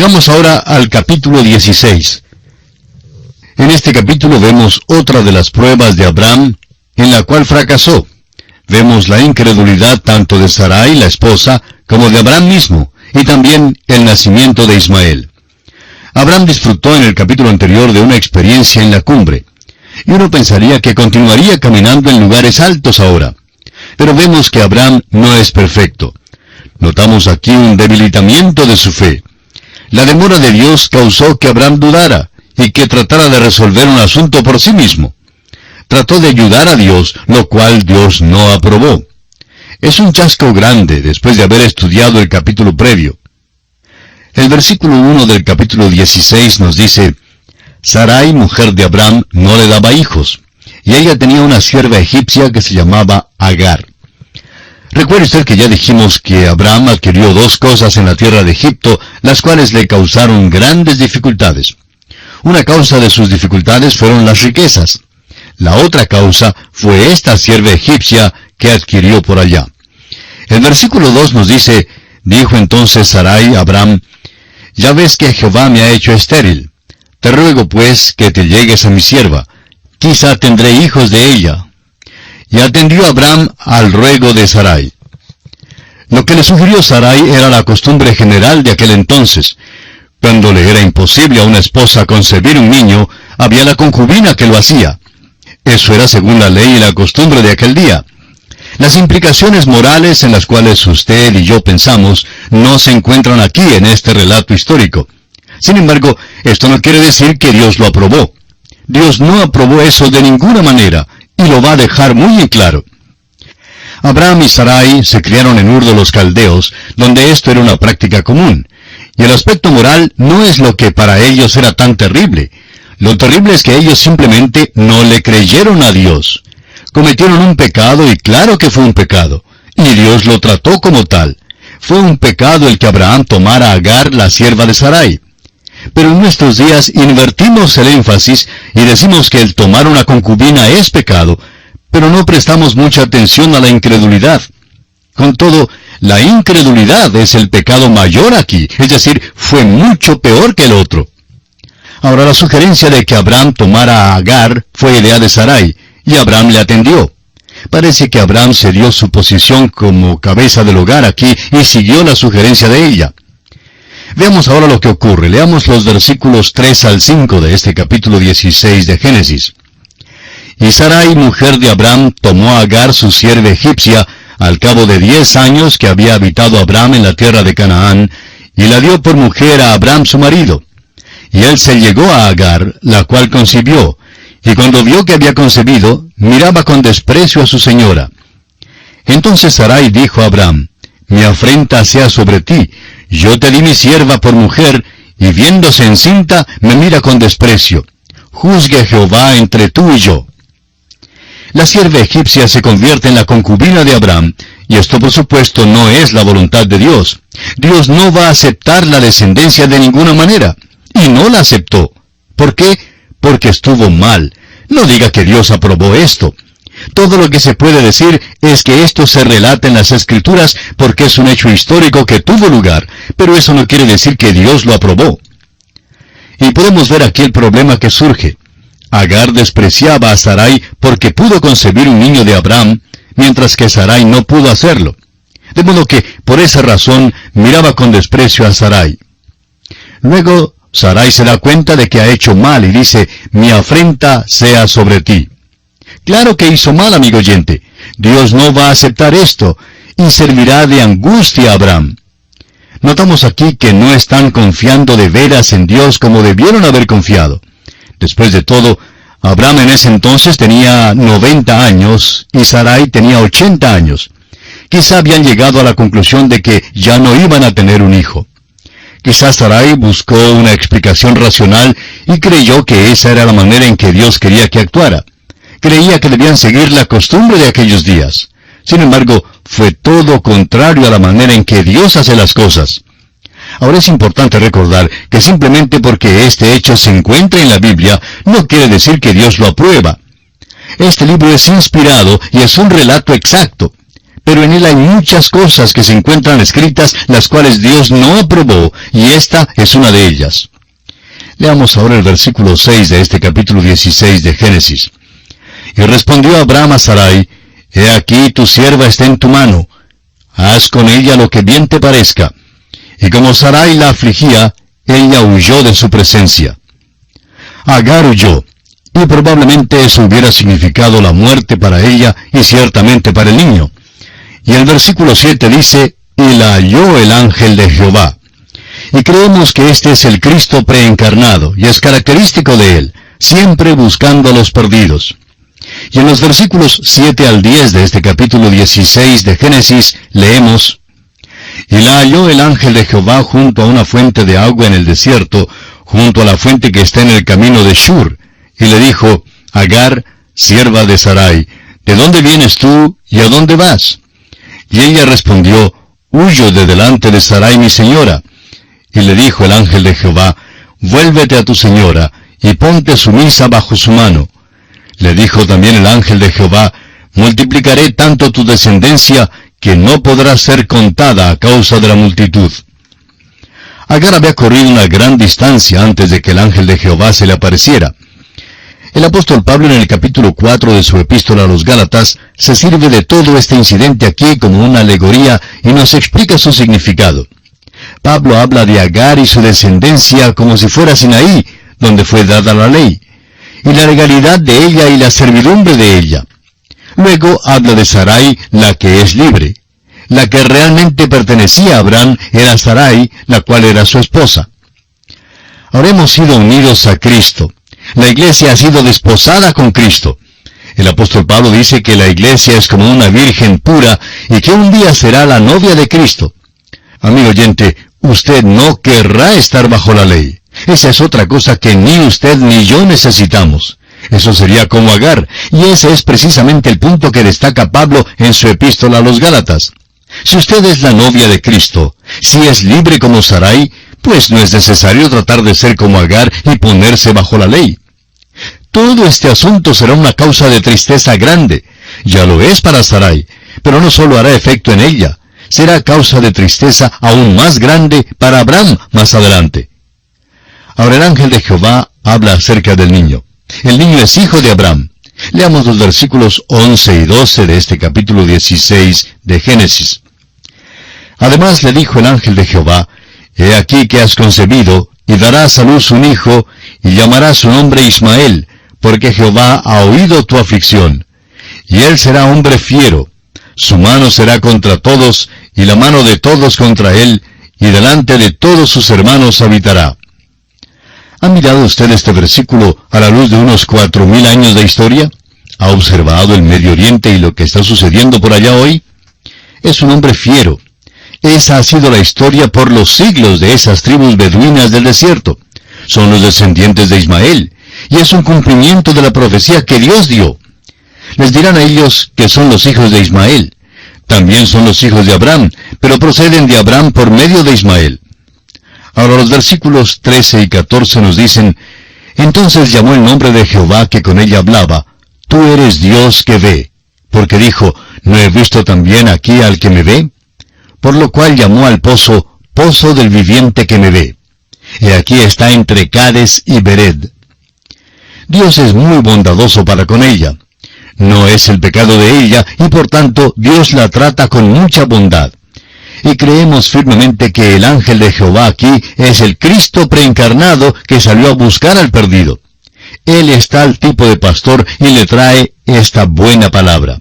Llegamos ahora al capítulo 16. En este capítulo vemos otra de las pruebas de Abraham, en la cual fracasó. Vemos la incredulidad tanto de Sarai, la esposa, como de Abraham mismo, y también el nacimiento de Ismael. Abraham disfrutó en el capítulo anterior de una experiencia en la cumbre, y uno pensaría que continuaría caminando en lugares altos ahora. Pero vemos que Abraham no es perfecto. Notamos aquí un debilitamiento de su fe. La demora de Dios causó que Abraham dudara, y que tratara de resolver un asunto por sí mismo. Trató de ayudar a Dios, lo cual Dios no aprobó. Es un chasco grande después de haber estudiado el capítulo previo. El versículo 1 del capítulo 16 nos dice: Sarai, mujer de Abraham, no le daba hijos, y ella tenía una sierva egipcia que se llamaba Agar. Recuerde usted que ya dijimos que Abraham adquirió dos cosas en la tierra de Egipto, las cuales le causaron grandes dificultades. Una causa de sus dificultades fueron las riquezas. La otra causa fue esta sierva egipcia que adquirió por allá. El versículo 2 nos dice: Dijo entonces Sarai a Abraham: Ya ves que Jehová me ha hecho estéril. Te ruego pues que te llegues a mi sierva. Quizá tendré hijos de ella. Y atendió Abraham al ruego de Sarai. Lo que le sugirió Sarai era la costumbre general de aquel entonces. Cuando le era imposible a una esposa concebir un niño, había la concubina que lo hacía. Eso era según la ley y la costumbre de aquel día. Las implicaciones morales en las cuales usted y yo pensamos no se encuentran aquí en este relato histórico. Sin embargo, esto no quiere decir que Dios lo aprobó. Dios no aprobó eso de ninguna manera, y lo va a dejar muy en claro. Abraham y Sarai se criaron en Ur de los Caldeos, donde esto era una práctica común. Y el aspecto moral no es lo que para ellos era tan terrible. Lo terrible es que ellos simplemente no le creyeron a Dios. Cometieron un pecado, y claro que fue un pecado. Y Dios lo trató como tal. Fue un pecado el que Abraham tomara a Agar, la sierva de Sarai. Pero en nuestros días invertimos el énfasis y decimos que el tomar una concubina es pecado, pero no prestamos mucha atención a la incredulidad. Con todo, la incredulidad es el pecado mayor aquí, es decir, fue mucho peor que el otro. Ahora, la sugerencia de que Abraham tomara a Agar fue idea de Sarai, y Abraham le atendió. Parece que Abraham cedió su posición como cabeza del hogar aquí y siguió la sugerencia de ella. Veamos ahora lo que ocurre. Leamos los versículos 3 al 5 de este capítulo 16 de Génesis. Y Sarai, mujer de Abraham, tomó a Agar, su sierva egipcia, al cabo de 10 años que había habitado Abraham en la tierra de Canaán, y la dio por mujer a Abraham su marido. Y él se llegó a Agar, la cual concibió, y cuando vio que había concebido, miraba con desprecio a su señora. Entonces Sarai dijo a Abraham: Mi afrenta sea sobre ti, yo te di mi sierva por mujer, y viéndose encinta, me mira con desprecio. Juzgue Jehová entre tú y yo. La sierva egipcia se convierte en la concubina de Abraham, y esto por supuesto no es la voluntad de Dios. Dios no va a aceptar la descendencia de ninguna manera, y no la aceptó. ¿Por qué? Porque estuvo mal. No diga que Dios aprobó esto. Todo lo que se puede decir es que esto se relata en las Escrituras porque es un hecho histórico que tuvo lugar, pero eso no quiere decir que Dios lo aprobó. Y podemos ver aquí el problema que surge. Agar despreciaba a Sarai porque pudo concebir un niño de Abraham, mientras que Sarai no pudo hacerlo. De modo que, por esa razón, miraba con desprecio a Sarai. Luego, Sarai se da cuenta de que ha hecho mal y dice: Mi afrenta sea sobre ti. Claro que hizo mal, amigo oyente. Dios no va a aceptar esto, y servirá de angustia a Abraham. Notamos aquí que no están confiando de veras en Dios como debieron haber confiado. Después de todo, Abraham en ese entonces tenía 90 años y Sarai tenía 80 años. Quizá habían llegado a la conclusión de que ya no iban a tener un hijo. Quizás Sarai buscó una explicación racional y creyó que esa era la manera en que Dios quería que actuara. Creía que debían seguir la costumbre de aquellos días. Sin embargo, fue todo contrario a la manera en que Dios hace las cosas. Ahora es importante recordar que simplemente porque este hecho se encuentra en la Biblia, no quiere decir que Dios lo aprueba. Este libro es inspirado y es un relato exacto. pero en él hay muchas cosas que se encuentran escritas, las cuales Dios no aprobó, y esta es una de ellas. Leamos ahora el versículo 6 de este capítulo 16 de Génesis. Y respondió Abraham a Sarai, He aquí tu sierva está en tu mano, haz con ella lo que bien te parezca. Y como Sarai la afligía, ella huyó de su presencia. Agar huyó, y probablemente eso hubiera significado la muerte para ella y ciertamente para el niño. Y el versículo 7 dice, y la halló el ángel de Jehová. Y creemos que este es el Cristo preencarnado, y es característico de él, siempre buscando a los perdidos. Y en los versículos 7 al 10 de este capítulo 16 de Génesis leemos, Y la halló el ángel de Jehová junto a una fuente de agua en el desierto, junto a la fuente que está en el camino de Shur, y le dijo, Agar, sierva de Sarai, ¿de dónde vienes tú y a dónde vas? Y ella respondió, Huyo de delante de Sarai mi señora. Y le dijo el ángel de Jehová, Vuélvete a tu señora, y ponte sumisa bajo su mano. Le dijo también el ángel de Jehová, Multiplicaré tanto tu descendencia, que no podrá ser contada a causa de la multitud. Agar había corrido una gran distancia antes de que el ángel de Jehová se le apareciera. El apóstol Pablo en el capítulo 4 de su epístola a los Gálatas se sirve de todo este incidente aquí como una alegoría y nos explica su significado. Pablo habla de Agar y su descendencia como si fuera Sinaí, donde fue dada la ley, y la legalidad de ella y la servidumbre de ella. Luego habla de Sarai, la que es libre. La que realmente pertenecía a Abraham era Sarai, la cual era su esposa. Ahora hemos sido unidos a Cristo. La iglesia ha sido desposada con Cristo. El apóstol Pablo dice que la iglesia es como una virgen pura y que un día será la novia de Cristo. Amigo oyente, usted no querrá estar bajo la ley. Esa es otra cosa que ni usted ni yo necesitamos. Eso sería como Agar, y ese es precisamente el punto que destaca Pablo en su epístola a los Gálatas. Si usted es la novia de Cristo, si es libre como Sarai, pues no es necesario tratar de ser como Agar y ponerse bajo la ley. Todo este asunto será una causa de tristeza grande. Ya lo es para Sarai, pero no solo hará efecto en ella, será causa de tristeza aún más grande para Abraham más adelante. Ahora el ángel de Jehová habla acerca del niño. El niño es hijo de Abraham. Leamos los versículos 11 y 12 de este capítulo 16 de Génesis. Además le dijo el ángel de Jehová, He aquí que has concebido, y darás a luz un hijo, y llamarás su nombre Ismael, porque Jehová ha oído tu aflicción. Y él será hombre fiero, su mano será contra todos, y la mano de todos contra él, y delante de todos sus hermanos habitará. ¿Ha mirado usted este versículo a la luz de unos 4,000 años de historia? ¿Ha observado el Medio Oriente y lo que está sucediendo por allá hoy? Es un hombre fiero. Esa ha sido la historia por los siglos de esas tribus beduinas del desierto. Son los descendientes de Ismael, y es un cumplimiento de la profecía que Dios dio. Les dirán a ellos que son los hijos de Ismael. También son los hijos de Abraham, pero proceden de Abraham por medio de Ismael. Ahora los versículos 13 y 14 nos dicen, Entonces llamó el nombre de Jehová que con ella hablaba, Tú eres Dios que ve, porque dijo, ¿no he visto también aquí al que me ve? Por lo cual llamó al pozo, Pozo del viviente que me ve. Y aquí está entre Cades y Bered. Dios es muy bondadoso para con ella. No es el pecado de ella, y por tanto Dios la trata con mucha bondad. Y creemos firmemente que el ángel de Jehová aquí es el Cristo preencarnado que salió a buscar al perdido. Él está al tipo de pastor y le trae esta buena palabra.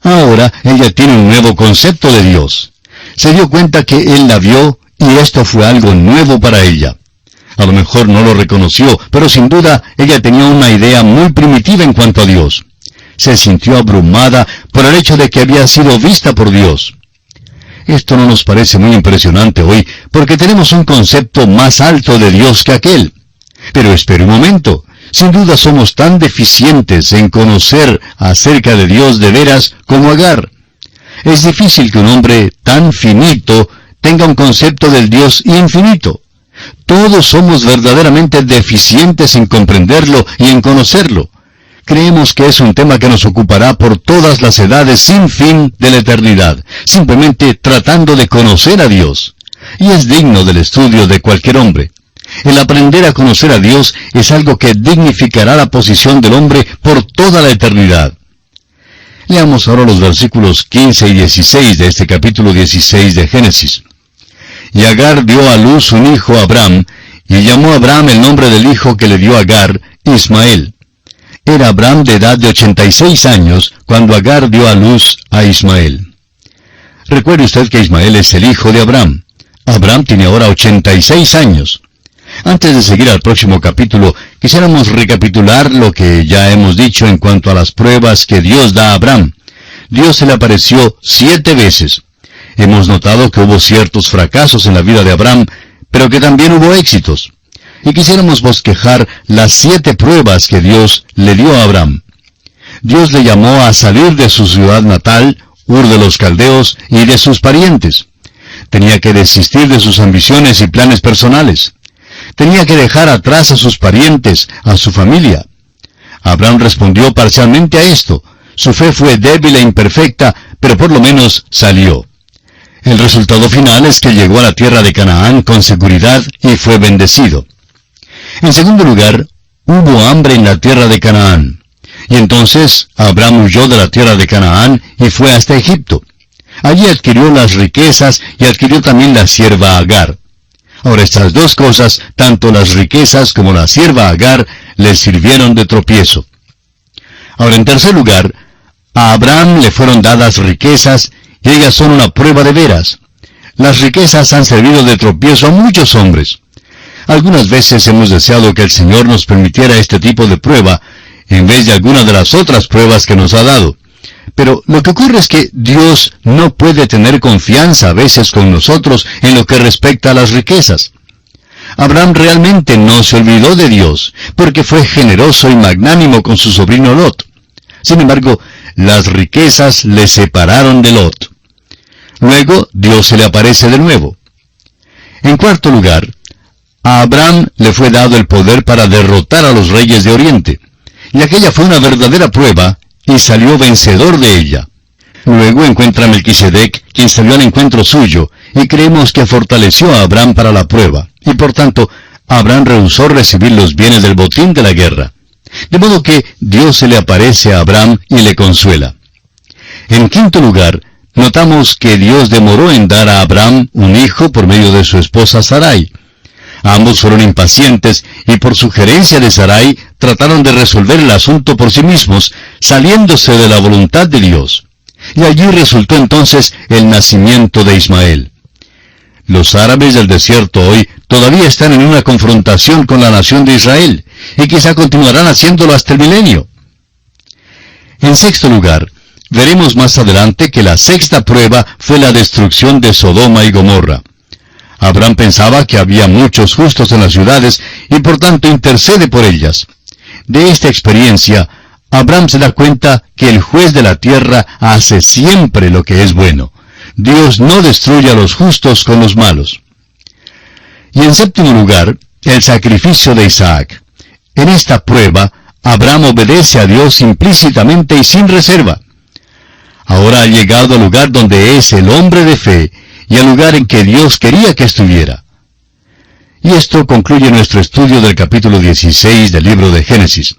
Ahora ella tiene un nuevo concepto de Dios. Se dio cuenta que Él la vio y esto fue algo nuevo para ella. A lo mejor no lo reconoció, pero sin duda ella tenía una idea muy primitiva en cuanto a Dios. Se sintió abrumada por el hecho de que había sido vista por Dios. Esto no nos parece muy impresionante hoy, porque tenemos un concepto más alto de Dios que aquel. Pero espere un momento, sin duda somos tan deficientes en conocer acerca de Dios de veras como Agar. Es difícil que un hombre tan finito tenga un concepto del Dios infinito. Todos somos verdaderamente deficientes en comprenderlo y en conocerlo. Creemos que es un tema que nos ocupará por todas las edades sin fin de la eternidad, simplemente tratando de conocer a Dios. Y es digno del estudio de cualquier hombre. El aprender a conocer a Dios es algo que dignificará la posición del hombre por toda la eternidad. Leamos ahora los versículos 15 y 16 de este capítulo 16 de Génesis. Y Agar dio a luz un hijo a Abram, y llamó a Abram el nombre del hijo que le dio Agar, Ismael. Era Abram de edad de 86 años cuando Agar dio a luz a Ismael. Recuerde usted que Ismael es el hijo de Abram. Abram tiene ahora 86 años. Antes de seguir al próximo capítulo, quisiéramos recapitular lo que ya hemos dicho en cuanto a las pruebas que Dios da a Abram. Dios se le apareció 7 veces. Hemos notado que hubo ciertos fracasos en la vida de Abram, pero que también hubo éxitos. Y quisiéramos bosquejar las 7 pruebas que Dios le dio a Abram. Dios le llamó a salir de su ciudad natal, Ur de los Caldeos, y de sus parientes. Tenía que desistir de sus ambiciones y planes personales. Tenía que dejar atrás a sus parientes, a su familia. Abraham respondió parcialmente a esto. Su fe fue débil e imperfecta, pero por lo menos salió. El resultado final es que llegó a la tierra de Canaán con seguridad y fue bendecido. En segundo lugar, hubo hambre en la tierra de Canaán. Y entonces Abraham huyó de la tierra de Canaán y fue hasta Egipto. Allí adquirió las riquezas y adquirió también la sierva Agar. Ahora estas dos cosas, tanto las riquezas como la sierva Agar, le sirvieron de tropiezo. Ahora en tercer lugar, a Abraham le fueron dadas riquezas y ellas son una prueba de veras. Las riquezas han servido de tropiezo a muchos hombres. Algunas veces hemos deseado que el Señor nos permitiera este tipo de prueba, en vez de alguna de las otras pruebas que nos ha dado. Pero lo que ocurre es que Dios no puede tener confianza a veces con nosotros en lo que respecta a las riquezas. Abraham realmente no se olvidó de Dios, porque fue generoso y magnánimo con su sobrino Lot. Sin embargo, las riquezas le separaron de Lot. Luego, Dios se le aparece de nuevo. En cuarto lugar, a Abraham le fue dado el poder para derrotar a los reyes de Oriente. Y aquella fue una verdadera prueba, y salió vencedor de ella. Luego encuentra a Melquisedec, quien salió al encuentro suyo, y creemos que fortaleció a Abraham para la prueba, y por tanto, Abraham rehusó recibir los bienes del botín de la guerra. De modo que Dios se le aparece a Abraham y le consuela. En quinto lugar, notamos que Dios demoró en dar a Abraham un hijo por medio de su esposa Sarai. Ambos fueron impacientes y por sugerencia de Sarai trataron de resolver el asunto por sí mismos, saliéndose de la voluntad de Dios. Y allí resultó entonces el nacimiento de Ismael. Los árabes del desierto hoy todavía están en una confrontación con la nación de Israel, y quizá continuarán haciéndolo hasta el milenio. En sexto lugar, veremos más adelante que la sexta prueba fue la destrucción de Sodoma y Gomorra. Abraham pensaba que había muchos justos en las ciudades y por tanto intercede por ellas. De esta experiencia, Abraham se da cuenta que el juez de la tierra hace siempre lo que es bueno. Dios no destruye a los justos con los malos. Y en séptimo lugar, el sacrificio de Isaac. En esta prueba, Abraham obedece a Dios implícitamente y sin reserva. Ahora ha llegado al lugar donde es el hombre de fe, y al lugar en que Dios quería que estuviera. Y esto concluye nuestro estudio del capítulo 16 del libro de Génesis.